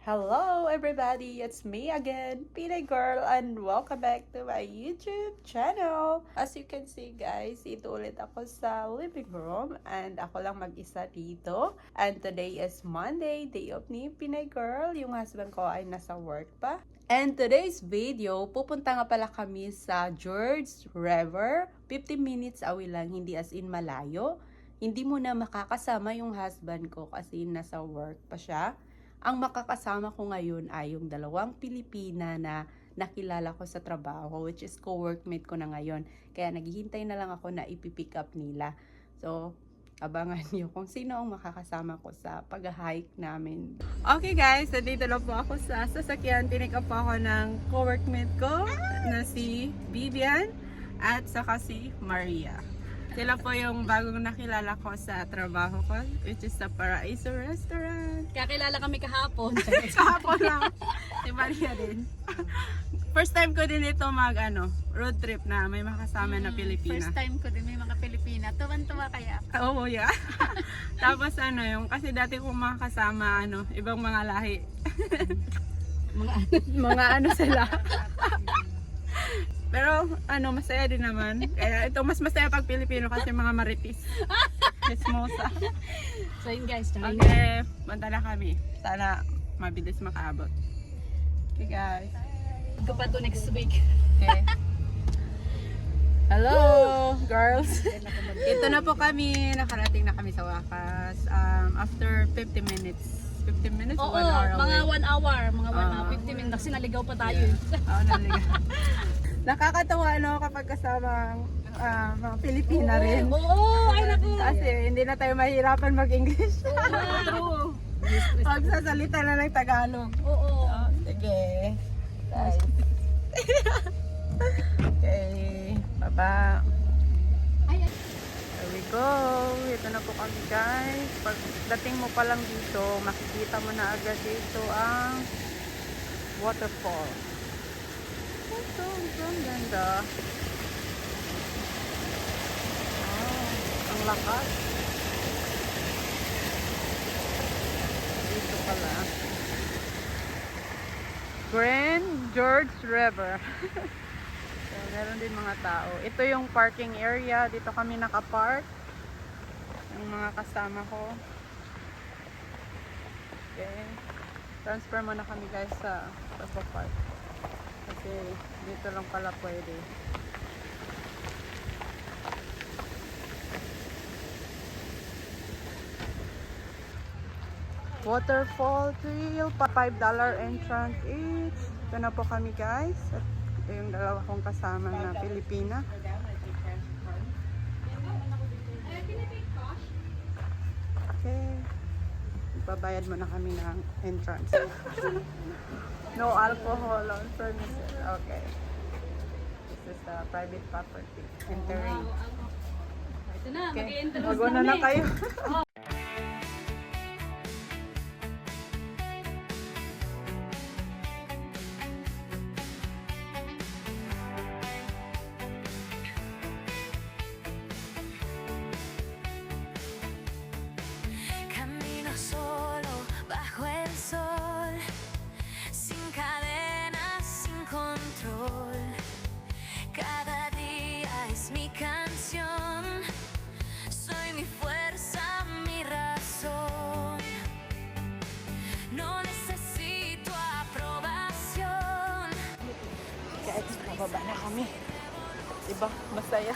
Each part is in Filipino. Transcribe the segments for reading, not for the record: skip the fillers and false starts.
Hello everybody, it's me again, Pinay Girl, and welcome back to my YouTube channel. As you can see guys, ito ulit ako sa living room and ako lang mag-isa dito. And today is Monday, day of ni Pinay Girl. Yung husband ko ay nasa work pa. And today's video, pupunta nga pala kami sa Georges River. 15 minutes away lang, hindi as in malayo. Hindi mo na makakasama yung husband ko kasi nasa work pa siya. Ang makakasama ko ngayon ay yung dalawang Pilipina na nakilala ko sa trabaho, which is co-workmate ko na ngayon. Kaya naghihintay na lang ako na ipipick up nila. So, abangan niyo kung sino ang makakasama ko sa pag-hike namin. Okay guys, nandito na po ako sa sasakyan. Pinick up po ako ng co-workmate ko na si Vivian at saka si Maria. Sila po yung bagong nakilala ko sa trabaho ko, which is sa Paraiso Restaurant. Kakilala kami kahapon. Kahapon lang. Si Maria din. First time ko din ito road trip na may makasama na Pilipina. First time ko din may mga Pilipina. Tuwan-tuwa kaya. Oh, yeah. Tapos yung kasi dati kong makasama ibang mga lahi. mga sila. Pero masaya din naman. Kaya ito mas masaya pag Pilipino kasi mga maritis. Chismosa. So yun guys, okay, punta na kami. Sana mabilis makaabot. Okay guys. Go pa to next week. Okay. Hello girls. Ito na po kami. Nakarating na kami sa wakas. After 50 minutes. 15 minutes Oo, 1 hour away. mga 1 hour. Mga 1 hour, 50 minutes. Kasi naligaw pa tayo. Oo, naligaw. Nakakatawa kapag kasama mga Pilipina rin. Oo, ay naku. Kasi hindi na tayo mahirapan mag-English. Oo. Pag sasalita na ng Tagalog. Oo. Sige. Nice. Okay. Baba. There we go. Ito na po kami guys. Pagdating mo pa lang dito, makikita mo na agad dito ang waterfall. Ito, ang ganda. Ang lakas. Dito pala. Grand Georges River. So, meron din mga tao. Ito yung parking area. Dito kami nakapark. Yung mga kasama ko. Okay. Transfer muna kami guys sa park. Kasi dito lang pala pwede. Waterfall trail, $5 entrance each. Ito na po kami guys. At ito yung dalawa kong kasama na Pilipina. Okay. Ibabayad mo na kami ng entrance. No alcohol on premises. Okay. This is a private property. Entering. Ito na, Okay. mag-i-introduce Mag-una na kayo. Camino solo bajo el sol, sin cadenas, sin control. Cada día es mi canción, soy mi fuerza, mi razón. No necesito aprobación. Guys, pababa na kami. Diba? Masaya.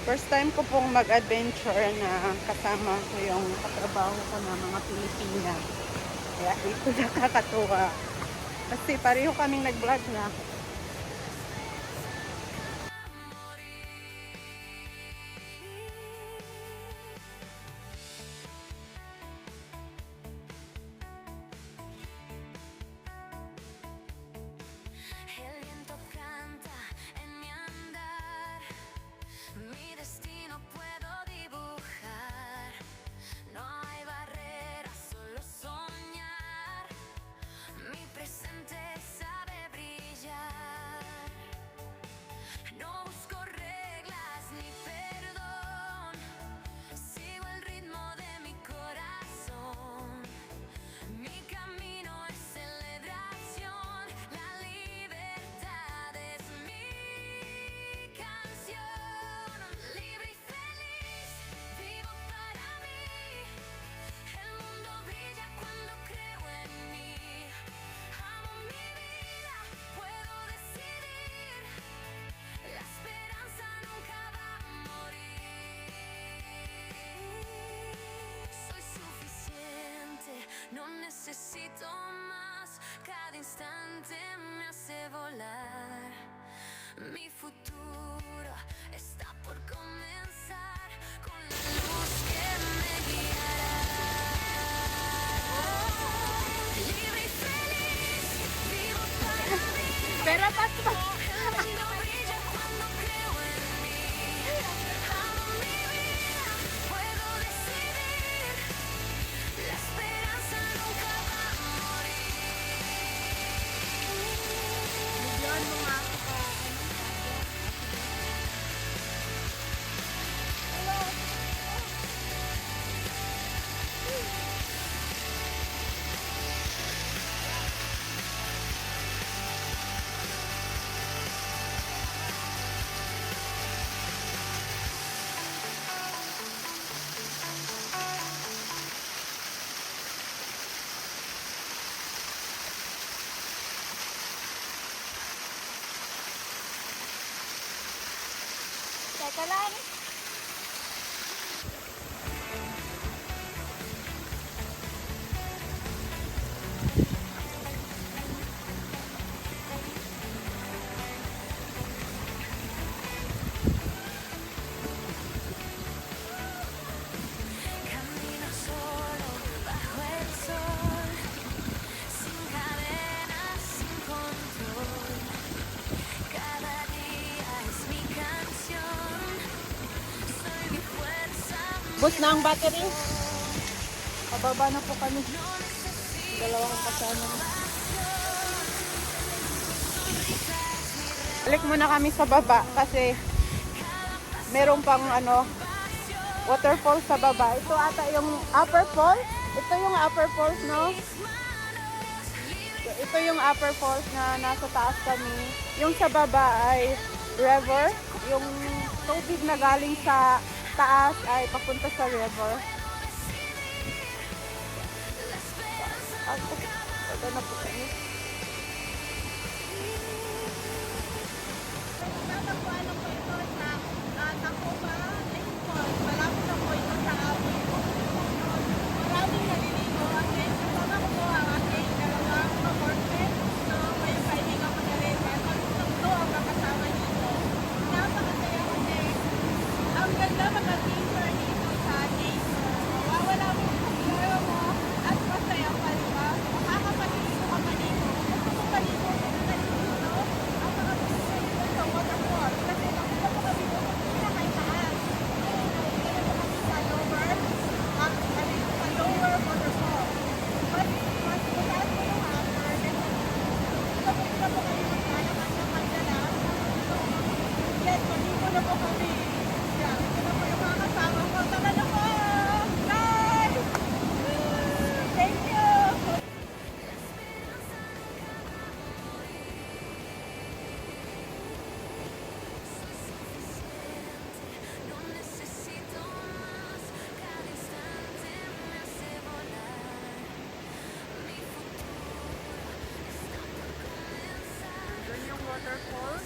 First time ko pong mag-adventure na kasama ko yung katrabaho ko na mga Pilipina. Kaya ito nakakatuwa. Kasi pareho kaming nag-vlog na. El viento canta en mi andar, mi destino puedo dibujar. No hay barreras, solo soñar. Mi presente sabe brillar. No necesito más, cada instante me hace volar. Mi futuro está por comenzar con la luz que me guiará. Libre y feliz, vivo para mí. Pero pas El mundo brilla cuando creo en mí. Amo mi vida, puedo decidir. La esperanza nunca va a morir. Bigyan mo nga ako pa. Teka lang. Camino solo bajo el sol, sin cadenas, sin control. Cada día es mi canción. Soy mi fuerza, Bus na ang battery. Pababa na po kami. no necesito Dalawang kasama. Balik muna kami sa baba kasi meron pang waterfall sa baba. Ito ata yung upper falls. Ito yung upper falls, no? Ito yung upper falls na nasa taas kami. Yung sa baba ay river. Yung tubig na galing sa taas ay papunta sa river. Ito na po kami. Ang ganda mag-adventure dito sa nature. Mawawala mo yung problema mo at masaya pa, di ba? Makakapaligo ka pa dito. Gusto mo paligo dito? Ang mga gusto dito sa waterfall. Kasi nakita mo kami doon sa pinakaitaas. Nakita mo kami sa lower, sa lower waterfall. Mas mataas mo yung upper. Nakita mo kami maglalakad na lang. Yes, maligo na po kami. Yeah, ito na po yung mga kasama ko. Tara na po! Bye! Thank you! no necesito más, cada instante me hace volar. Mi futuro está por comenzar. Doon yung waterfall.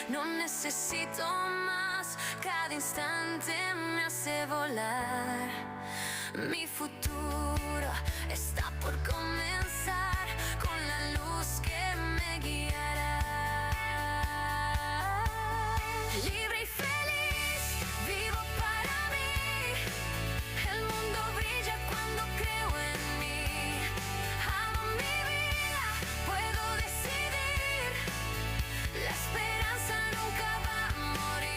no necesito más. Cada instante me hace volar. Mi futuro está por comenzar con la luz que me guiará. Libre y feliz, vivo para mí. El mundo brilla cuando creo en mí. Amo mi vida, puedo decidir. La esperanza nunca va a morir.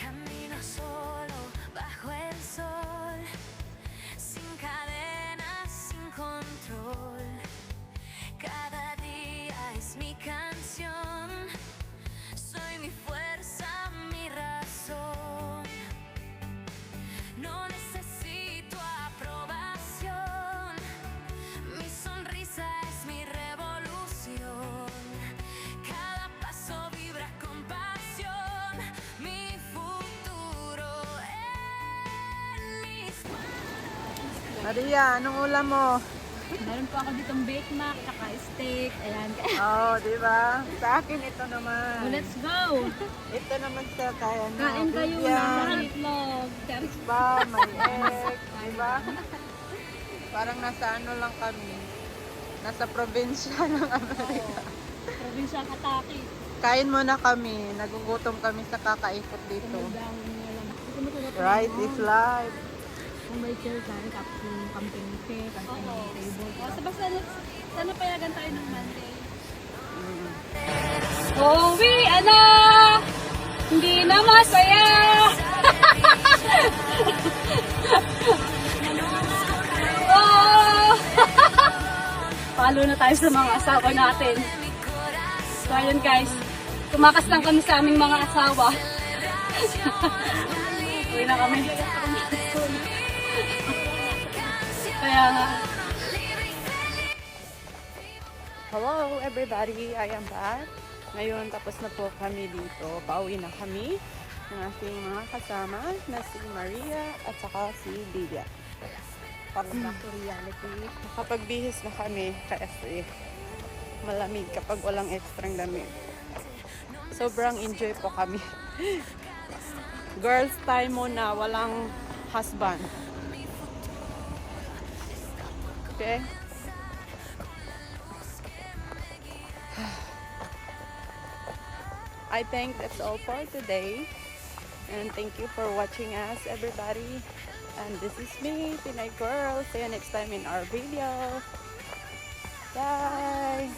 Camino solo bajo el sol, sin cadenas, sin control. Cada día es mi canción, soy mi fuerza, mi razón. No necesito aprobación, mi sonrisa es mi revolución. Cada paso vibra con pasión, mi futuro en mis manos. Maria, anong ulam mo? Meron po ako ditong Bake Mac, tsaka steak. Ayan. Oh, di ba? Sa akin ito naman. So, let's go! Ito naman sa kaya na. Kain kayo na Vivian. itlog. Ba, may egg, di ba? Parang nasa ano lang kami. Nasa probinsya ng Amerika. Probinsya Kataki. Kain muna kami. Nagugutom kami sa kakaikot dito. Rice is life. Kung may chair tayo, tapos yung camping chair, tapos yung table. So basta sana payagan tayo ng Monday. Uwi, ano? Hindi na masaya! Oh! Palo na tayo sa mga asawa natin. So ayun guys, tumakas lang kami sa aming mga asawa. Uwi na kami. Kaya nga. Hello everybody, I am back. Ngayon tapos na po kami dito. Pauwi na kami ng aking mga kasama na si Maria at saka si Lidia. Para back to reality. Nakapagbihis na kami kasi malamig kapag walang extrang damit. Sobrang enjoy po kami. Girls time muna, walang husband. Okay? I think that's all for today. And thank you for watching us, everybody. And this is me, Pinay Girl. See you next time in our video. Bye!